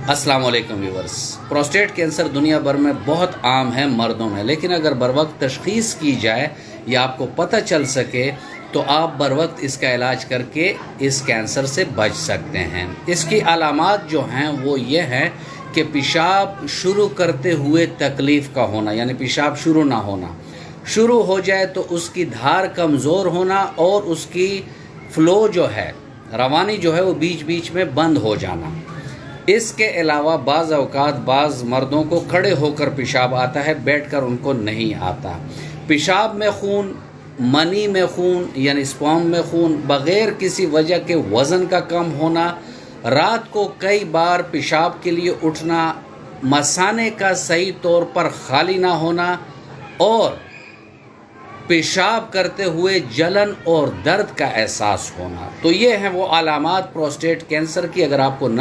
السلام علیکم viewers, prostate cancer دنیا بھر میں بہت عام ہے مردوں میں، لیکن اگر بروقت تشخیص کی جائے یا آپ کو پتہ چل سکے تو آپ بروقت اس کا علاج کر کے اس کینسر سے بچ سکتے ہیں۔ اس کی علامات جو ہیں وہ یہ ہیں کہ پیشاب شروع کرتے ہوئے تکلیف کا ہونا، یعنی پیشاب شروع نہ ہونا، شروع ہو جائے تو اس کی دھار کمزور ہونا اور اس کی فلو جو ہے، روانی جو ہے وہ بیچ بیچ میں بند ہو جانا۔ اس کے علاوہ بعض اوقات بعض مردوں کو کھڑے ہو کر پیشاب آتا ہے، بیٹھ کر ان کو نہیں آتا۔ پیشاب میں خون، منی میں خون یعنی سپرم میں خون، بغیر کسی وجہ کے وزن کا کم ہونا، رات کو کئی بار پیشاب کے لیے اٹھنا، مثانے کا صحیح طور پر خالی نہ ہونا اور پیشاب کرتے ہوئے جلن اور درد کا احساس ہونا۔ تو یہ ہیں وہ علامات پروسٹیٹ کینسر کی۔ اگر آپ کو